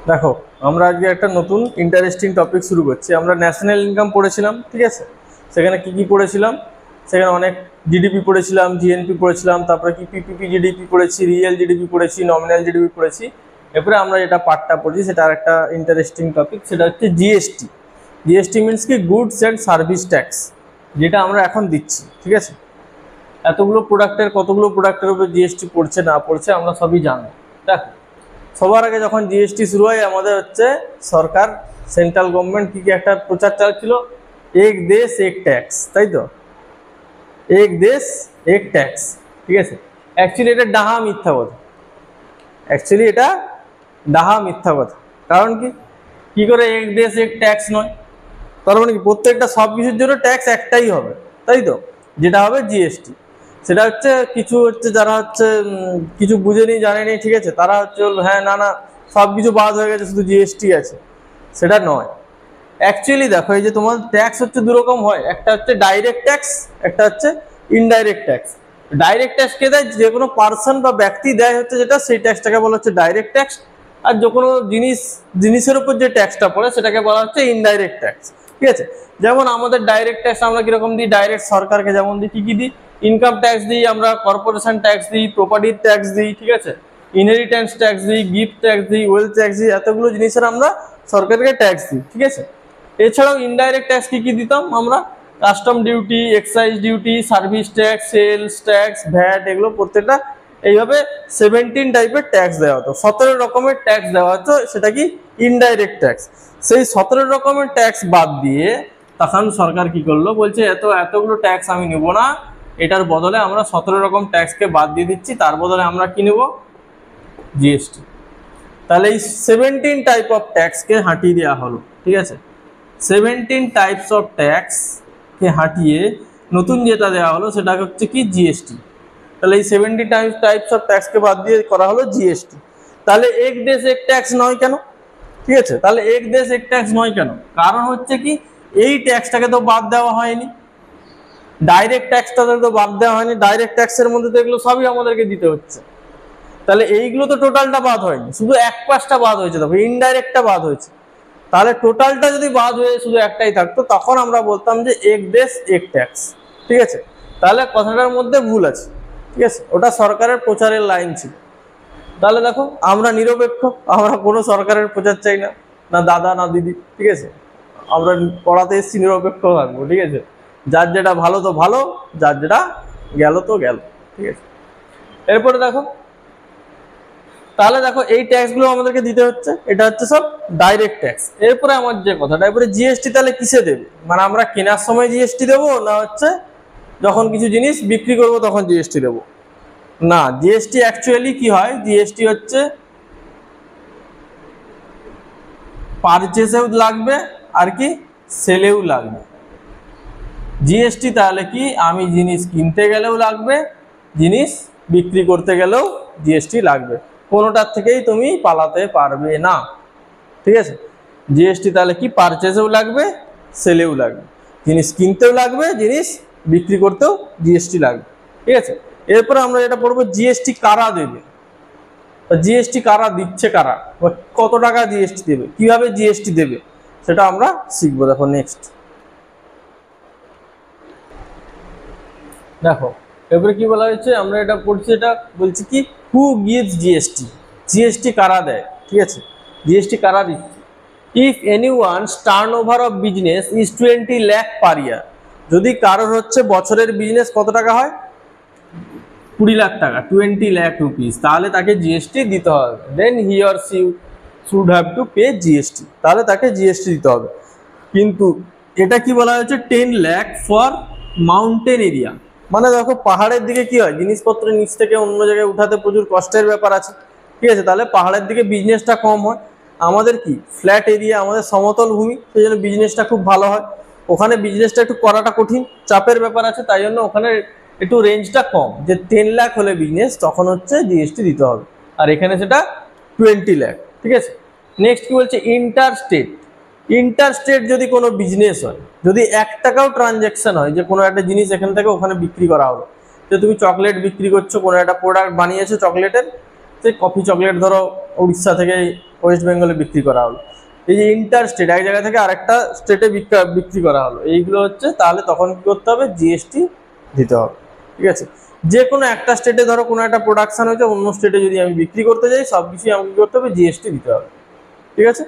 দেখো, আমরা আজকে একটা নতুন ইন্টারেস্টিং টপিক শুরু করছি। আমরা ন্যাশনাল ইনকাম পড়েছিলাম, ঠিক আছে? সেখানে কি কি পড়েছিলাম? সেখানে অনেক জিডিপি পড়েছিলাম, জিএনপি পড়েছিলাম, তারপরে কি পিপিপি জিডিপি পড়েছি, রিয়েল জিডিপি পড়েছি, নমিনাল জিডিপি পড়েছি। এরপরে আমরা যেটা পার্টটা পড়ছি সেটা আর একটা ইন্টারেস্টিং টপিক, সেটা হচ্ছে জিএসটি। জিএসটি মিনস কি গুডস অ্যান্ড সার্ভিস ট্যাক্স, যেটা আমরা এখন দিচ্ছি, ঠিক আছে? এতগুলো প্রোডাক্টের কতগুলো প্রোডাক্টের উপর জিএসটি পড়ছে না পড়ছে আমরা সবই জানি। দেখো, সবার আগে যখন জিএসটি শুরু হয় আমাদের হচ্ছে সরকার, সেন্ট্রাল গভর্নমেন্ট কি কি একটা প্রচার চালাচ্ছিল, এক দেশ এক ট্যাক্স, তাই তো? এক দেশ এক ট্যাক্স, ঠিক আছে? অ্যাকচুয়ালি এটা ডাহা মিথ্যা কথা। অ্যাকচুয়ালি এটা ডাহা মিথ্যা কথা। কারণ কি করে এক দেশ এক ট্যাক্স নয়? তার মানে কি প্রত্যেকটা সব কিছুর জন্য ট্যাক্স একটাই হবে, তাই তো? যেটা হবে জিএসটি। সেটা হচ্ছে কিছু হচ্ছে যারা হচ্ছে কিছু বুঝেনি জানেনি, ঠিক আছে, তারা হচ্ছে হ্যাঁ না না সব কিছু বাদ হয়ে গেছে, শুধু জিএসটি আছে। সেটা নয়। অ্যাকচুয়ালি দেখো, এই যে তোমার ট্যাক্স হচ্ছে দুরকম হয়, একটা হচ্ছে ডাইরেক্ট ট্যাক্স, একটা হচ্ছে ইনডাইরেক্ট ট্যাক্স। ডাইরেক্ট ট্যাক্স কে দেয়? যে কোনো পার্সন বা ব্যক্তি দেয় হচ্ছে যেটা, সেই ট্যাক্সটাকে বলা হচ্ছে ডাইরেক্ট ট্যাক্স। আর যে কোনো জিনিসের উপর যে ট্যাক্সটা পড়ে সেটাকে বলা হচ্ছে ইনডাইরেক্ট ট্যাক্স, ঠিক আছে? যেমন আমাদের ডাইরেক্ট ট্যাক্স আমরা কিরকম দিই? ডাইরেক্ট সরকারকে যেমন দিই, কি কি দিই? ইনকাম ট্যাক্স দিই, আমরা কর্পোরেশন ট্যাক্স দিই, প্রপার্টি ট্যাক্স দিই, ঠিক আছে, ইনহেরিটেন্স ট্যাক্স দিই, গিফট ট্যাক্স দিই, ওয়েলথ ট্যাক্স দিই, এতগুলো জিনিসের আমরা সরকারকে ট্যাক্স দিই, ঠিক আছে? এছাড়াও ইনডাইরেক্ট ট্যাক্স কি কি দিতাম আমরা? Custom duty, excise duty, service tax, sales tax, VAT, এগুলো প্রত্যেকটা এইভাবে 17 টাইপের ট্যাক্স দেওয়া হতো, 17 রকমের ট্যাক্স দেওয়া হতো। সেটা কি? Indirect tax. সেই 17 রকমের ট্যাক্স বাদ দিয়ে তখন সরকার কি করলো, বলছে এতগুলো ট্যাক্স আমি নেব না, এটার বদলে আমরা 17 রকম ট্যাক্সকে বাদ দিয়ে দিচ্ছি, তার বদলে আমরা কি নেব? জিএসটি। তাহলে এই 17 টাইপ অফ ট্যাক্সকে হাঁটিয়ে দেওয়া হলো, ঠিক আছে? 17 টাইপস অফ ট্যাক্সকে হাঁটিয়ে নতুন যেটা দেওয়া হলো সেটা হচ্ছে কি? জিএসটি। তাহলে এই 70 টাইপস অফ ট্যাক্সকে বাদ দিয়ে করা হলো জিএসটি। তাহলে এক দেশ এক ট্যাক্স নয় কেন? ঠিক আছে, তাহলে এক দেশ এক ট্যাক্স নয় কেন? কারণ হচ্ছে কি, এই ট্যাক্সটাকে তো বাদ দেওয়া হয়নি, ডাইরেক্ট ট্যাক্সটা তো বাদ দেওয়া হয়নি। ডাইরেক্ট ট্যাক্সের মধ্যে তো এগুলো সবই আমাদেরকে দিতে হচ্ছে। তাহলে এইগুলো তো টোটালটা বাদ হয়নি, শুধু এক পাশটা বাদ হয়েছে, দেখো ইনডাইরেক্টটা বাদ হয়েছে। তাহলে টোটালটা যদি বাদ হয়ে শুধু একটাই থাকতো তখন আমরা বলতাম যে এক দেশ এক ট্যাক্স, ঠিক আছে? তাহলে কথাটার মধ্যে ভুল আছে, ঠিক আছে? ওটা সরকারের প্রচারের লাইন ছিল। তাহলে দেখো, আমরা নিরপেক্ষ, আমরা কোনো সরকারের প্রচার চাই না, না দাদা না দিদি, ঠিক আছে? আমরা পড়াতে এসেছি নিরপেক্ষ থাকবো, ঠিক আছে? যার যেটা ভালো তো ভালো, যার যেটা গেল তো গেল, ঠিক আছে? এরপরে দেখো, তাহলে দেখো এই ট্যাক্সগুলো আমাদেরকে দিতে হচ্ছে, এটা হচ্ছে সব ডাইরেক্ট ট্যাক্স। এরপরে আমার যে কথাটা, এরপরে জিএসটি তাহলে কিসে দেবে? মানে আমরা কেনার সময় জিএসটি দেবো, না হচ্ছে যখন কিছু জিনিস বিক্রি করব তখন জিএসটি দেবো? না, জিএসটি অ্যাকচুয়ালি কি হয়, জিএসটি হচ্ছে পারচেসেও লাগবে আর কি সেলেও লাগবে। জিএসটি তাহলে কি, আমি জিনিস কিনতে গেলেও লাগবে, জিনিস বিক্রি করতে গেলেও জিএসটি লাগবে, কোনোটার থেকেই তুমি পালাতে পারবে না, ঠিক আছে? জিএসটি তাহলে কি, পারচেসেও লাগবে, সেলেও লাগবে, জিনিস কিনতেও লাগবে, জিনিস বিক্রি করতেও জিএসটি লাগবে, ঠিক আছে? এরপরে আমরা যেটা পড়বো, জিএসটি কারা দেবে, জিএসটি কারা দিচ্ছে, কারা কত টাকা জিএসটি দেবে, কিভাবে জিএসটি দেবে, সেটা আমরা শিখবো। দেখো নেক্সট, দেখো এরপরে কি বলা হয়েছে, আমরা এটা পড়ছি, এটা বলছি কি, হু গিভস জিএসটি, জিএসটি কারা দেয়, ঠিক আছে? জিএসটি কারা দিচ্ছে? If anyone's turnover of business is 20 lakh per year, যদি কারোর হচ্ছে বছরের বিজনেস কত টাকা হয়? 20 লাখ টাকা, 20 লাখ রুপিস, তাহলে তাকে জিএসটি দিতে হবে। Then he or she should have to pay GST, তাহলে তাকে জিএসটি দিতে হবে। কিন্তু এটা কি বলা হয়েছে, 10 লাখ ফর মাউন্টেন এরিয়া। মানে দেখো, পাহাড়ের দিকে কি হয়, জিনিসপত্র নিচ থেকে অন্য জায়গায় উঠাতে প্রচুর কষ্টের ব্যাপার আছে, ঠিক আছে? তাহলে পাহাড়ের দিকে বিজনেসটা কম হয়। আমাদের কি ফ্ল্যাট এরিয়া, আমাদের সমতল ভূমি, সেই জন্য বিজনেসটা খুব ভালো হয়। ওখানে বিজনেসটা একটু করাটা কঠিন, চাপের ব্যাপার আছে, তাই জন্য ওখানে একটু রেঞ্জটা কম। যে 10 লাখ হলে বিজনেস, তখন হচ্ছে জিএসটি দিতে হবে, আর এখানে সেটা 20 লাখ, ঠিক আছে? নেক্সট কি বলছে, ইন্টার স্টেট। ইন্টার স্টেট যদি কোনো বিজনেস হয়, যদি 1 টাকাও ট্রানজ্যাকশন হয়, যে কোনো একটা জিনিস এখান থেকে ওখানে বিক্রি করা হলো, যে তুমি চকলেট বিক্রি করছো, কোনো একটা প্রোডাক্ট বানিয়েছো চকলেটের, সেই কফি চকলেট ধরো উড়িষ্যা থেকে ওয়েস্ট বেঙ্গলে বিক্রি করা হলো। এই যে ইন্টার স্টেট, এক জায়গা থেকে আরেকটা স্টেটে বিক্রি করা হলো, এইগুলো হচ্ছে, তাহলে তখন কি করতে হবে, জিএসটি দিতে হবে। ঠিক আছে, যে কোনো একটা স্টেটে ধরো কোনো একটা প্রোডাকশন হয়েছে, অন্য স্টেটে যদি আমি বিক্রি করতে যাই, সব কিছুই আমাকে কি করতে হবে, জিএসটি দিতে হবে। ঠিক আছে,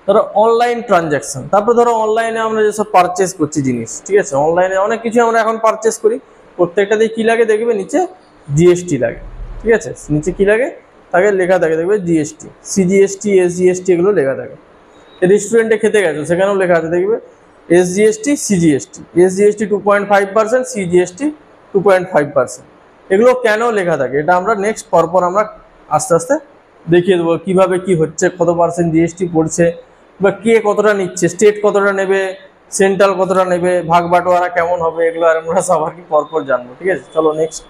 ধরো অনলাইন ট্রানজ্যাকশন, তারপর ধরো অনলাইনে আমরা যেসব পারচেস করছি জিনিস, ঠিক আছে, অনলাইনে অনেক কিছু আমরা এখন পারচেস করি, প্রত্যেকটাতেই কি লাগে দেখবে নিচে জিএসটি লাগে। ঠিক আছে, নিচে কি লাগে, তাকে লেখা থাকে দেখবে জিএসটি, সিজিএসটি, এসজিএসটি, এগুলো লেখা থাকে। রেস্টুরেন্টে খেতে গেছো, সেখানেও লেখা আছে দেখবে এসজিএসটি, সিজিএসটি, এসজিএসটি 2.5%, সিজিএসটি 2.5%। এগুলো কেন লেখা থাকে, এটা আমরা নেক্সট পরপর আমরা আস্তে আস্তে দেখিয়ে দেবো কিভাবে কি হচ্ছে, কত পার্সেন্ট জিএসটি পড়ছে, বা কে কতটা নিচ্ছে, স্টেট কতটা নেবে, সেন্ট্রাল কতটা নেবে, ভাগ বাটোয়ারা কেমন হবে, এগুলো আর আমরা সবার কি পরপর জানবো। ঠিক আছে, চলো নেক্সট।